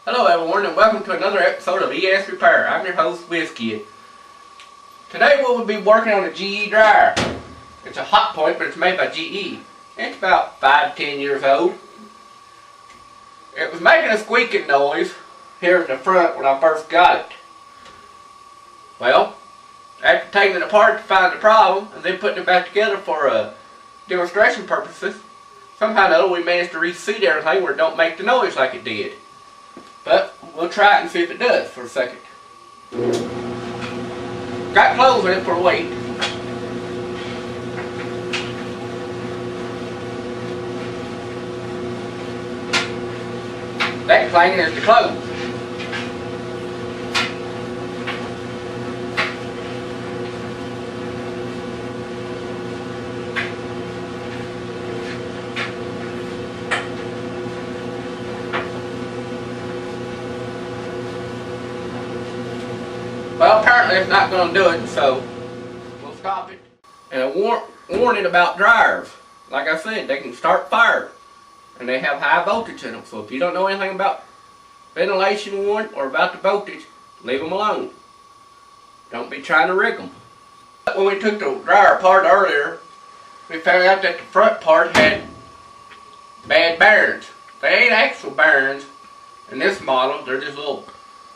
Hello everyone and welcome to another episode of ES Repair. I'm your host, WizKid. Today we will be working on a GE dryer. It's a hot point, but it's made by GE. It's about 5 to 10 years old. It was making a squeaking noise here in the front when I first got it. Well, after taking it apart to find the problem and then putting it back together for demonstration purposes, somehow or other we managed to reseat everything where it don't make the noise like it did. But we'll try it and see if it does for a second. Got clothes in it for weight. That clanging is the clothes. Well, apparently it's not going to do it, so we'll stop it. And a warning about dryers. Like I said, they can start fire. And they have high voltage in them. So if you don't know anything about ventilation or about the voltage, leave them alone. Don't be trying to rig them. When we took the dryer apart earlier, we found out that the front part had bad bearings. They ain't actual bearings in this model. They're just little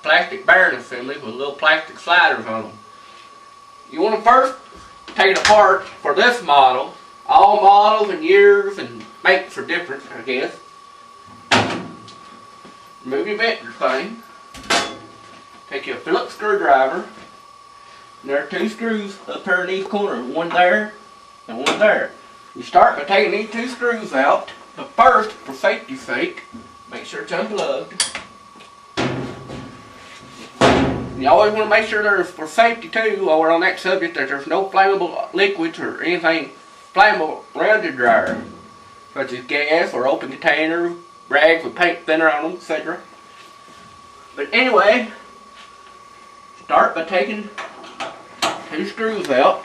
plastic bearing assemblies with little plastic sliders on them. You want to first take it apart for this model. All models and years and makes are different, I guess. Remove your vector thing. Take your Phillips screwdriver. And there are 2 screws up here in each corner. One there and one there. You start by taking these 2 screws out. But first, for safety's sake, make sure it's unplugged. You always want to make sure there's, for safety too, while we're on that subject, that there's no flammable liquids or anything flammable around your dryer, such as gas or open containers, rags with paint thinner on them, etc. But anyway, start by taking 2 screws out.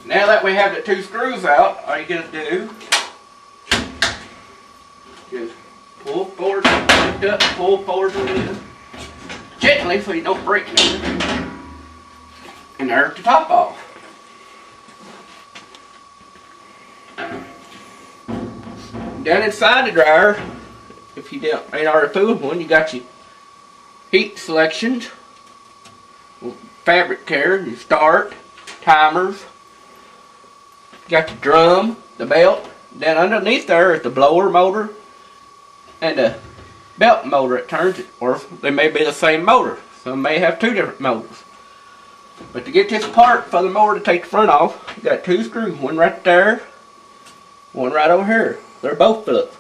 Now that we have the 2 screws out, all you're going to do is pull forward, lift up, pull forward and in. Gently so you don't break nothing. And there's the top off. Down inside the dryer, if you ain't already fooled one, you got your heat selections, fabric care, your start, timers. Got the drum, the belt. Then underneath there is the blower motor and the belt motor. It turns it, or they may be the same motor. Some may have 2 different motors. But to get this part for the motor to take the front off, you got 2 screws. One right there, one right over here. They're both Phillips.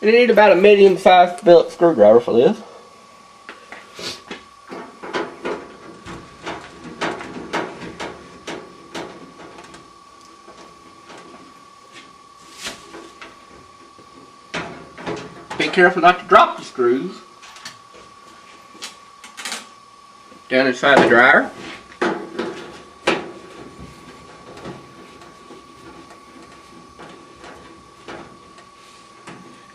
And you need about a medium-sized Phillips screwdriver for this. Be careful not to drop the screws. Down inside the dryer.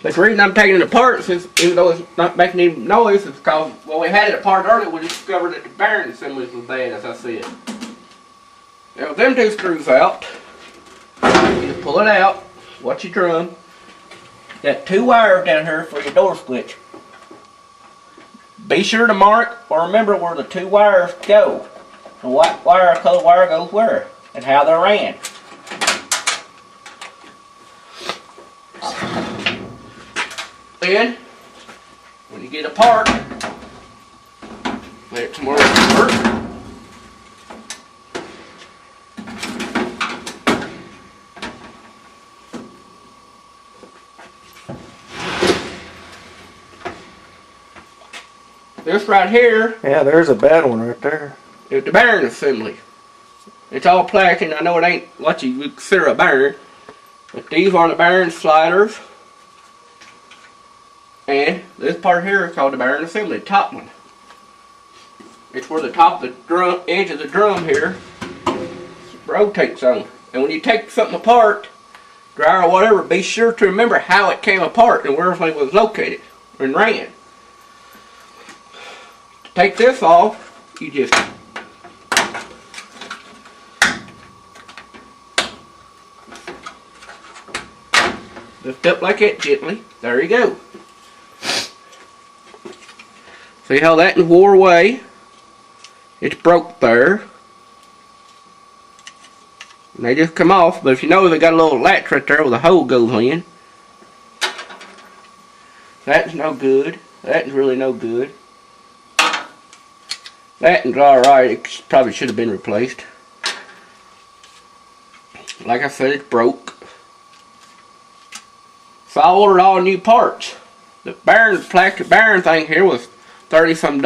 But the reason I'm taking it apart, since even though it's not making any noise, is because when we had it apart earlier, we discovered that the bearing assemblies was bad, as I said. Now with them 2 screws out, you just pull it out, watch your drum. Got 2 wires down here for your door switch. Be sure to mark or remember where the 2 wires go. And what color wire goes where. And how they're ran. Then, when you get apart, lay it somewhere it works. This right here. Yeah, there's a bad one right there. Is the bearing assembly. It's all plastic. I know it ain't what you would consider a bearing, but these are the bearing sliders. And this part here is called the bearing assembly, the top one. It's where the top of the drum, edge of the drum here rotates on. And when you take something apart, dryer or whatever, be sure to remember how it came apart and where everything was located and ran. To take this off, you just lift up like that gently. There you go. See how that wore away? It's broke there. And they just come off, but if you know they got a little latch right there where the hole goes in. That's no good. That's really no good. That one's alright. It probably should have been replaced. Like I said, it's broke. So I ordered all new parts. The bearing, plastic bearing thing here was $30-some,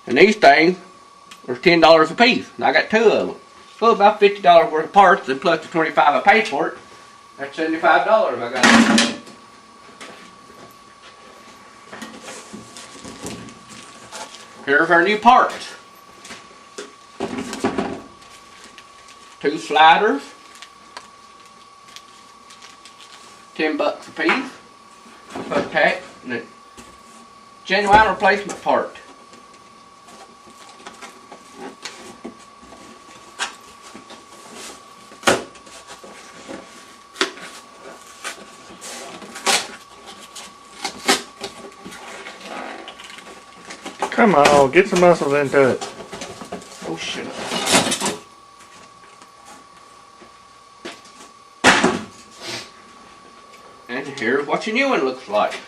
and these things were $10 a piece. And I got 2 of them. So about $50 worth of parts, and plus the $25 I paid for it. That's $75 I got. Here's our new parts. 2 sliders. $10 a piece. Put tack and a genuine replacement part. Come on, get some muscles into it. Oh shit. And here's what your new one looks like.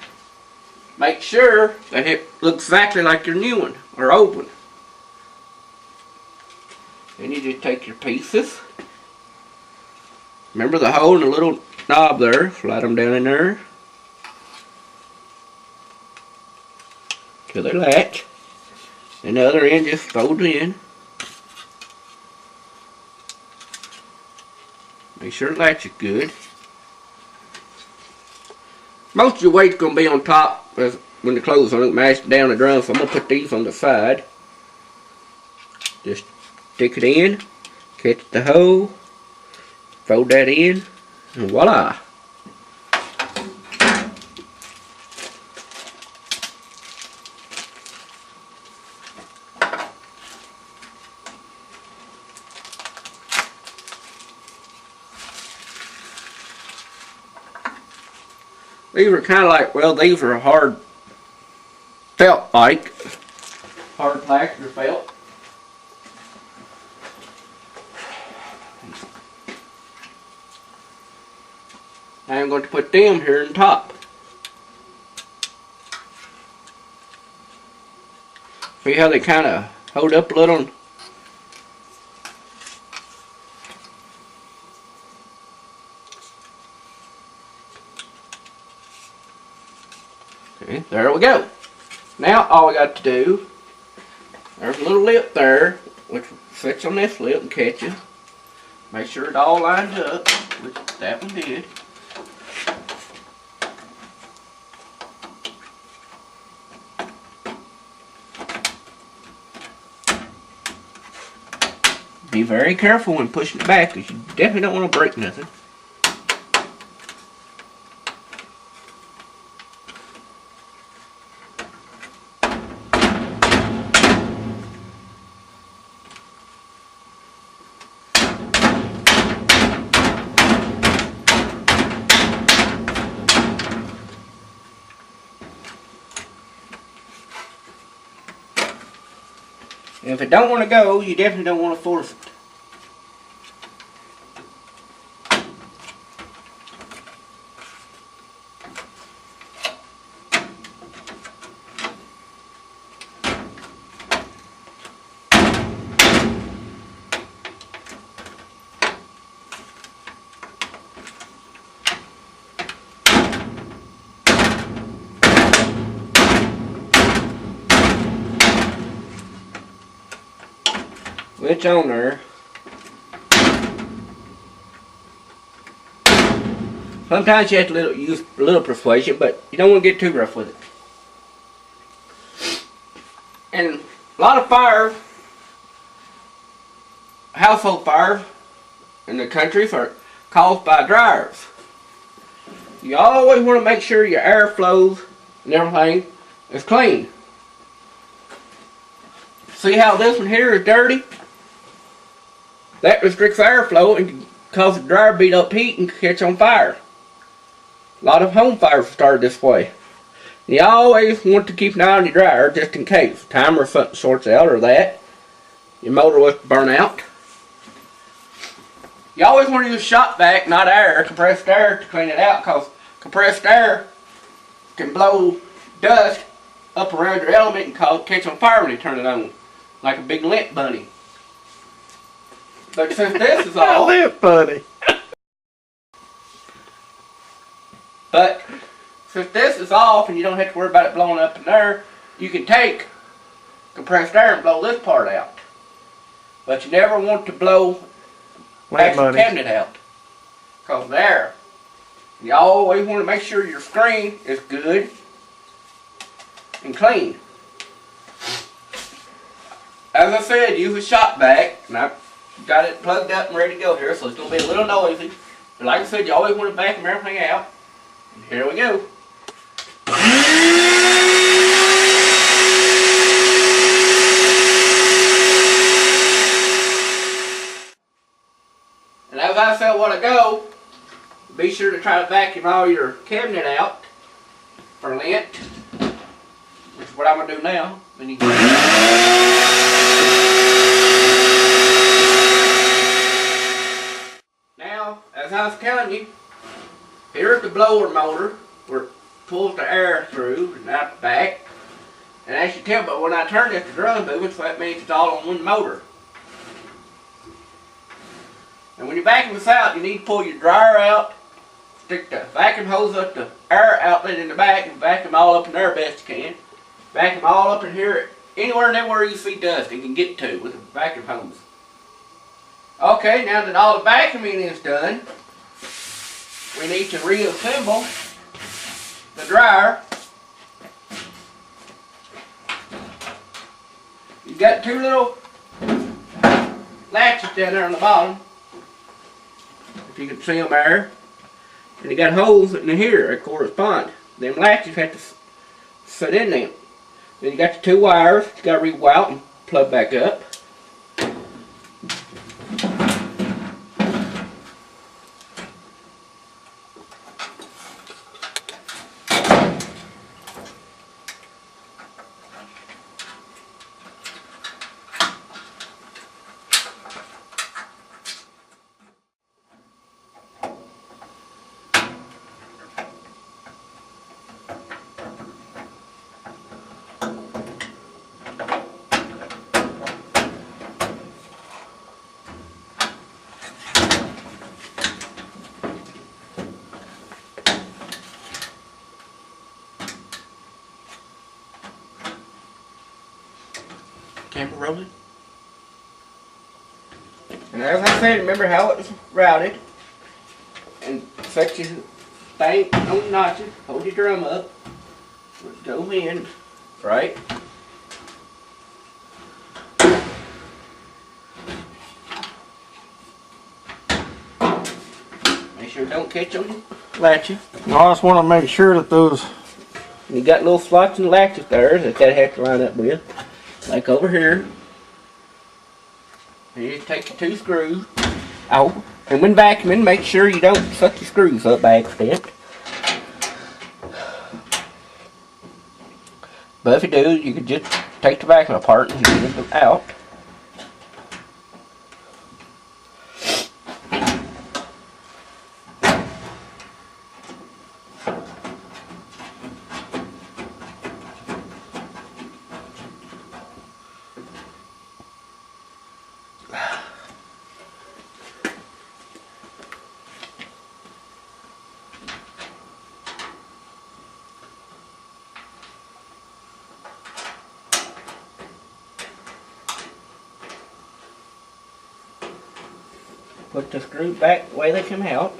Make sure that it looks exactly like your new one, or old one. Then you just take your pieces. Remember the hole and the little knob there, slide them down in there. Till they latch. And the other end just folds in. Make sure it latches good. Most of your weight's going to be on top when the clothes on it mashed down the drum, so I'm going to put these on the side. Just stick it in, catch the hole, fold that in, and voila! These are kind of like, well, these are hard felt like. Hard plaster felt. Now I'm going to put them here on top. See how they kind of hold up a little? Okay, there we go. Now all we got to do, there's a little lip there, which sits on this lip and catches. Make sure it all lines up, which that one did. Be very careful when pushing it back, because you definitely don't want to break nothing. And if it don't want to go, you definitely don't want to force it. switch on there. Sometimes you have to use a little persuasion, but you don't want to get too rough with it. And a lot of fires, household fires in the country are caused by dryers. You always want to make sure your air flows and everything is clean. See how this one here is dirty? That restricts airflow and can cause the dryer to beat up heat and catch on fire. A lot of home fires started this way. You always want to keep an eye on your dryer just in case. Timer or something shorts out or that. Your motor was to burn out. You always want to use shop vac, not air, compressed air to clean it out, because compressed air can blow dust up around your element and catch on fire when you turn it on. Like a big lint bunny. But since this is all... lint bunny. But since this is off and you don't have to worry about it blowing up in there, you can take compressed air and blow this part out. But you never want to blow the cabinet out because of the air. You always want to make sure your screen is good and clean. As I said, use a shop vac, and I've got it plugged up and ready to go here, so it's going to be a little noisy. But like I said, you always want to vacuum everything out. Here we go. And as I said a while ago, be sure to try to vacuum all your cabinet out for lint, which is what I'm going to do now. Then you Now, as I was telling you, here's the blower motor where it pulls the air through and out the back. And as you tell, but when I turn this, the drum moving, so that means it's all on one motor. And when you vacuum this out, you need to pull your dryer out, stick the vacuum hose up the air outlet in the back, and vacuum all up in there best you can. Vacuum all up in here, anywhere and everywhere you see dust, you can get to with a vacuum hose. Okay, now that all the vacuuming is done, we need to reassemble the dryer. You've got two little latches down there on the bottom, if you can see them there, and you got holes in here that correspond. Them latches have to sit in them. Then you got the two wires you got to re-wire out and plug back up. Camera rolling. And as I said, remember how it was routed. And set your thing on the notches, hold your drum up, go in, right? Make sure it don't catch on your latches. No, I just want to make sure that those... And you got little slots and latches there that have to line up with. Like over here. And you take your two screws out. And when vacuuming, make sure you don't suck your screws up by accident. But if you do, you can just take the vacuum apart and get them out. Put the screw back the way they come out.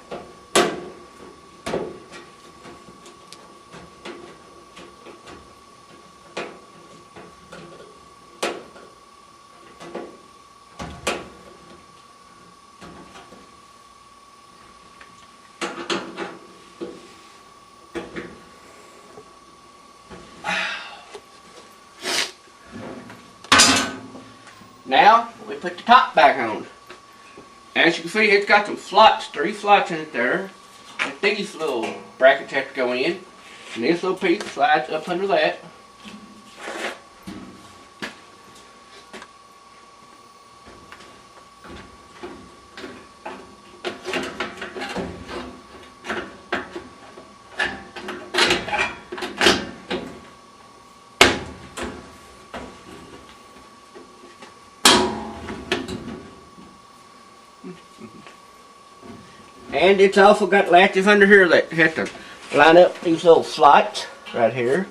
Now we put the top back on. As you can see, it's got some slots, 3 slots in it there. And these little brackets have to go in. And this little piece slides up under that. And it's also got latches under here that have to line up these little slots right here.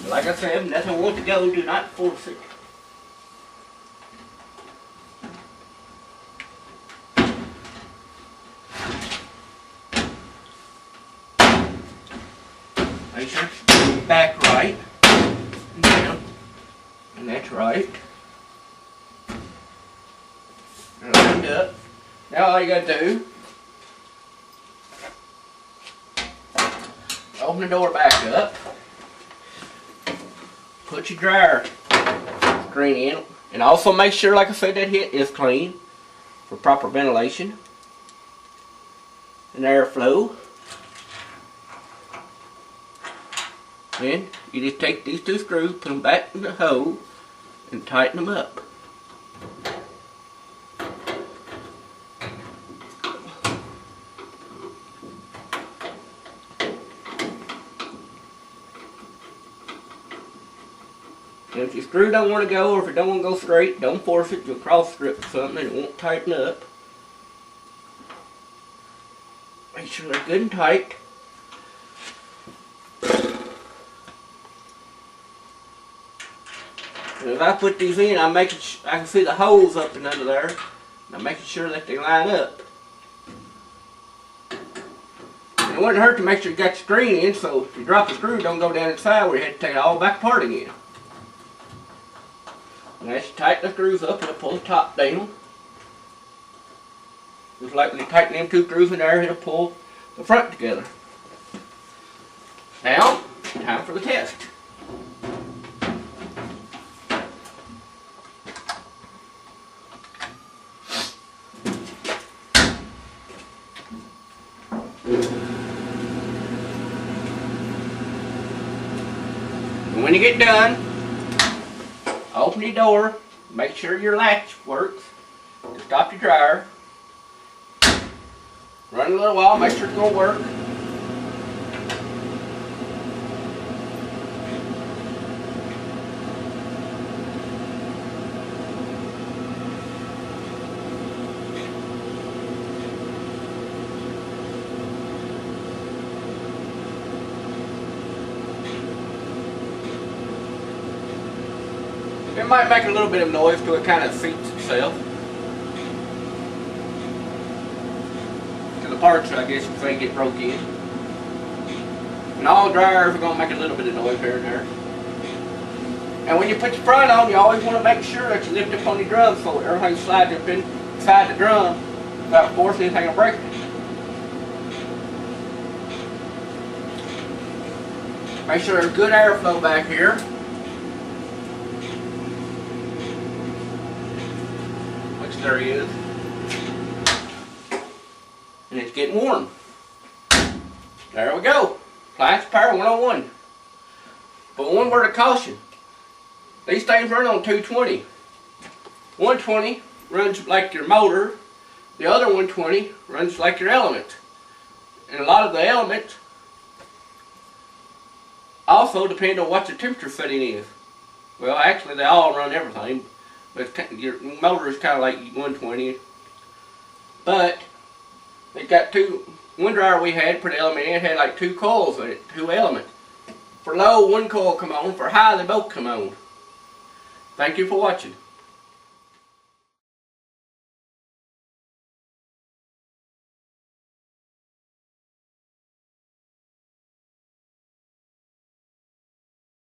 Like I said, if nothing wants to go, do not force it. Make sure it's back right. Down. And that's right. And lined up. Now all you gotta do, open the door back up, put your dryer screen in, and also make sure, like I said, that hit is clean for proper ventilation and airflow. Then you just take these 2 screws, put them back in the hole, and tighten them up. And if your screw don't want to go, or if it don't want to go straight, don't force it. You'll cross strip something and it won't tighten up. Make sure they're good and tight. And if I put these in, I can see the holes up and under there. And I'm making sure that they line up. And it wouldn't hurt to make sure you got your screen in, so if you drop the screw, don't go down inside where you had to take it all back apart again. And as you tighten the screws up, it'll pull the top down. Just like when you tighten them 2 screws in there, it'll pull the front together. Now, time for the test. And when you get done, open your door, make sure your latch works to stop your dryer. Run a little while, make sure it's going to work. It might make a little bit of noise till it kind of seats itself. To the parts, I guess, if they get broke in. And all dryers are going to make a little bit of noise here and there. And when you put your front on, you always want to make sure that you lift up on your drum so everything slides up inside the drum without forcing anything to break it. Make sure there's good airflow back here. There he is. And it's getting warm. There we go. Appliance power 101. But one word of caution. These things run on 220. 120 runs like your motor. The other 120 runs like your element. And a lot of the elements also depend on what the temperature setting is. Well, actually they all run everything. But your motor is kind of like 120. But it got one dryer we had, put an element in, it had like 2 coils in it, 2 elements. For low, one coil come on. For high, they both come on. Thank you for watching.